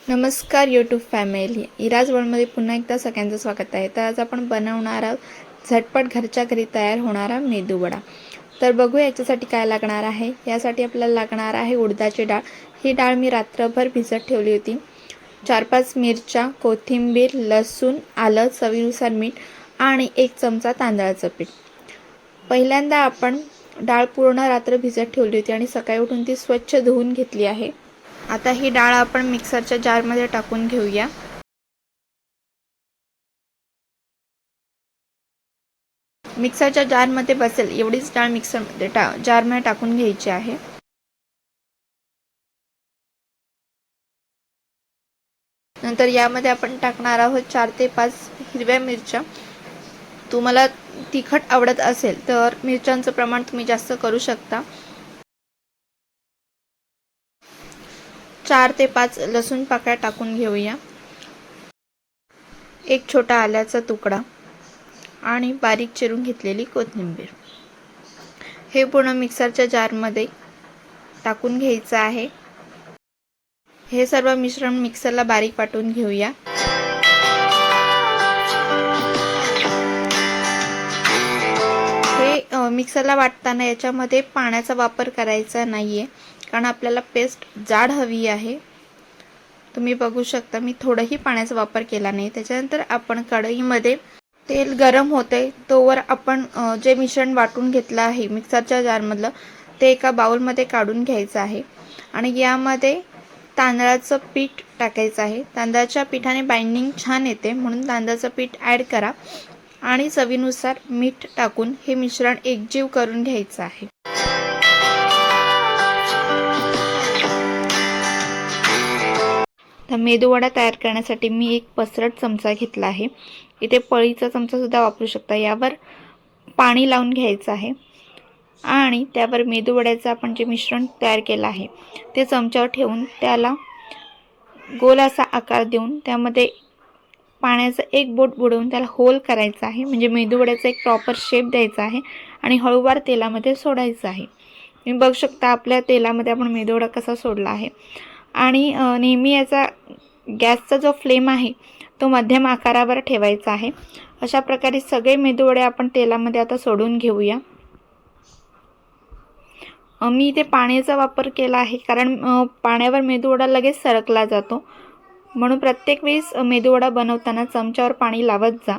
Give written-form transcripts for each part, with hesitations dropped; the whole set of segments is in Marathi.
नमस्कार यूट्यूब फॅमिली, इराज वर्ल्डमध्ये पुन्हा एकदा सगळ्यांचं स्वागत आहे। तर आज आपण बनवणार आहोत झटपट घरच्या घरी तयार होणारा मेदूवडा। तर बघूया याच्यासाठी काय लागणार आहे। यासाठी आपल्याला लागणार आहे उडदाची डाळ। ही डाळ मी रात्रभर भिजत ठेवली होती। 4-5 मिरच्या, कोथिंबीर, लसूण, आलं, चवीनुसार मीठ आणि 1 चमचा तांदळाचं पीठ। पहिल्यांदा आपण डाळ पूर्ण रात्र भिजत ठेवली होती आणि सकाळी उठून ती स्वच्छ धुवून घेतली आहे। आता ही डाळ आपण मिक्सरच्या जारमध्ये टाकून घेऊया। मिक्सरच्या जारमध्ये बसेल एवढीच डाळ मिक्सरमध्ये जारमध्ये टाकून घ्यायची आहे। नंतर यामध्ये आपण टाकणार आहोत 4 ते 5 हिरव्या मिरच्या। तुम्हाला तिखट आवडत असेल तर मिरच्यांचं प्रमाण तुम्ही जास्त करू शकता। 4 ते 5 लसूण पाकळ्या टाकून घेऊया। 1 छोटा आल्याचा तुकडा आणि बारीक चिरून घेतलेली कोथिंबीर। हे पूर्ण मिक्सरच्या जारमध्ये टाकून घ्यायचं आहे। हे सर्व मिश्रण मिक्सरला बारीक वाटून घेऊया। हे मिक्सरला वाटताना याच्यामध्ये पाण्याचा वापर करायचा नाहीये, कारण आपल्याला पेस्ट जाड हवी आहे। तुम्ही बघू शकता मी थोडंही पाण्याचा वापर केला नाही। त्याच्यानंतर आपण कढईमध्ये तेल गरम होते तोवर आपण जे मिश्रण वाटून घेतलं आहे मिक्सरच्या जारमधलं ते एका बाउलमध्ये काढून घ्यायचं आहे आणि यामध्ये तांदळाचं पीठ टाकायचं आहे। तांदळाच्या पिठाने बाइंडिंग छान येते, म्हणून तांदळाचं पीठ ॲड करा आणि चवीनुसार मीठ टाकून हे मिश्रण एकजीव करून घ्यायचं आहे। तर मेदूवडा तयार करण्यासाठी मी एक पसरट चमचा घेतला आहे। इथे पळीचा चमचा सुद्धा वापरू शकता। यावर पाणी लावून घ्यायचं आहे आणि त्यावर मेदूवड्याचं आपण जे मिश्रण तयार केलं आहे ते चमच्यावर ठेवून त्याला गोल असा आकार देऊन त्यामध्ये पाण्याचा एक बोट बुडवून त्याला होल करायचा आहे, म्हणजे मेदूवड्याचा एक प्रॉपर शेप द्यायचा आहे आणि हळूवार तेलामध्ये सोडायचं आहे। तुम्ही बघू शकता आपल्या तेलामध्ये आपण मेदूवडा कसा सोडला आहे। आणि नेहमी याचा गॅसचा जो फ्लेम आहे तो मध्यम आकारावर ठेवायचा आहे। अशा प्रकारे सगळे मेदूवडे आपण तेलामध्ये आता सोडून घेऊया। मी इथे पाण्याचा वापर केला आहे, कारण पाण्यावर मेदूवडा लगेच सरकला जातो, म्हणून प्रत्येक वेळेस मेदूवडा बनवताना चमच्यावर पाणी लावत जा।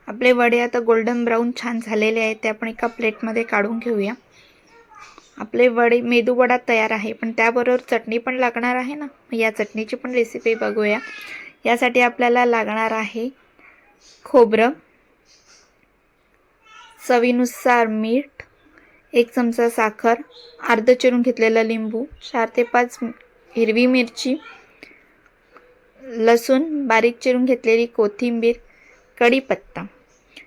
आपले वडे आता गोल्डन ब्राउन छान झालेले आहेत, ते आपण एका प्लेटमध्ये काढून घेऊया। आपले वडे मेदूवडा तयार आहे, पण त्याबरोबर चटणी पण लागणार आहे ना। या चटणीची पण रेसिपी बघूया। यासाठी आपल्याला लागणार आहे खोबरं, चवीनुसार मीठ, 1 चमचा साखर, अर्ध चिरून घेतलेला लिंबू, 4 ते 5 हिरवी मिरची, लसूण, बारीक चिरून घेतलेली कोथिंबीर, कढीपत्ता।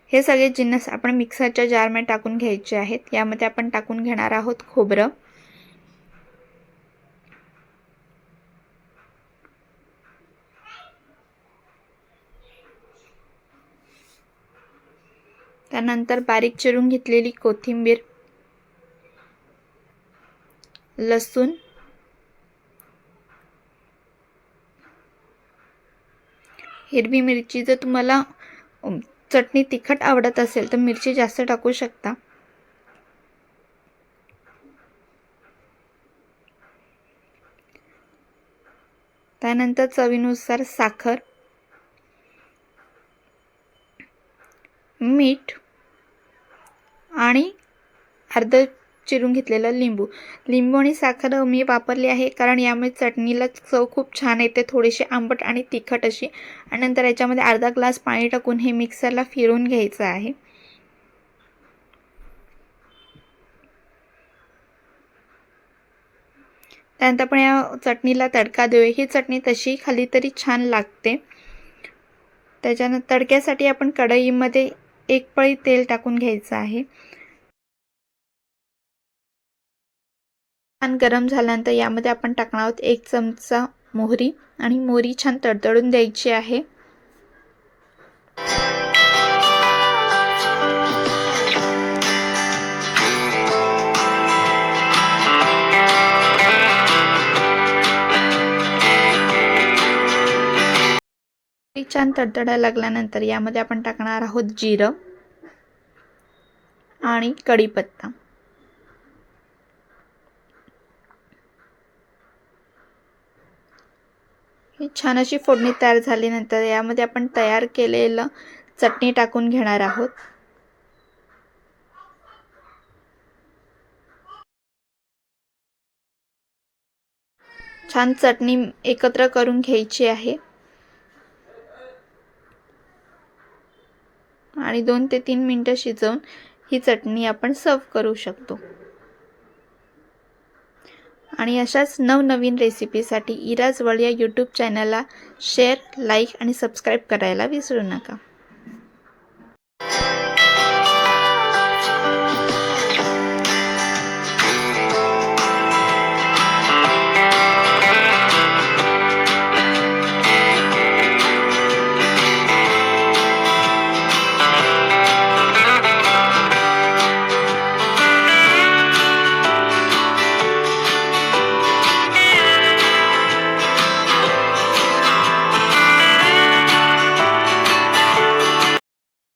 हे सगळे जिन्नस आपण मिक्सरच्या जारमध्ये टाकून घ्यायचे आहेत। यामध्ये आपण टाकून घेणार आहोत खोबरं, त्यानंतर बारीक चिरून घेतलेली कोथिंबीर, लसूण, हिरवी मिरची। जर तुम्हाला चटणी तिखट आवडत असेल तर मिरची जास्त टाकू शकता। त्यानंतर चवीनुसार साखर, मीठ आणि अर्ध चिरून घेतलेला लिंबू। लिंबू आणि साखर मी वापरली आहे, कारण यामुळे चटणीला चव खूप छान येते, थोडीशी आंबट आणि तिखट अशी। आणि नंतर याच्यामध्ये अर्धा ग्लास पाणी टाकून हे मिक्सरला फिरवून घ्यायचं आहे। त्यानंतर आपण या चटणीला तडका देऊया. ही चटणी तशी खाल्ली तरी छान लागते. त्याच्यानंतर तडक्यासाठी आपण कढईमध्ये 1 पळी तेल टाकून घ्यायचं आहे. छान गरम झाल्यानंतर यामध्ये आपण टाकणार आहोत 1 चमचा मोहरी आणि मोहरी छान तडतडून द्यायची आहे. छान तडतडायला लागल्यानंतर यामध्ये आपण टाकणार आहोत जिरं आणि कढीपत्ता. ही छान अशी फोडणी तयार झाल्यानंतर यामध्ये आपण तयार केलेलं चटणी टाकून घेणार आहोत. छान चटणी एकत्र करून घ्यायची आहे आणि 2 ते 3 मिनिटं शिजवून ही चटणी आपण सर्व करू शकतो. आणि अशाच नवनवीन रेसिपीसाठी इराज वर्ल्ड या यूट्यूब चॅनलला शेअर, लाईक आणि सबस्क्राईब करायला विसरू नका.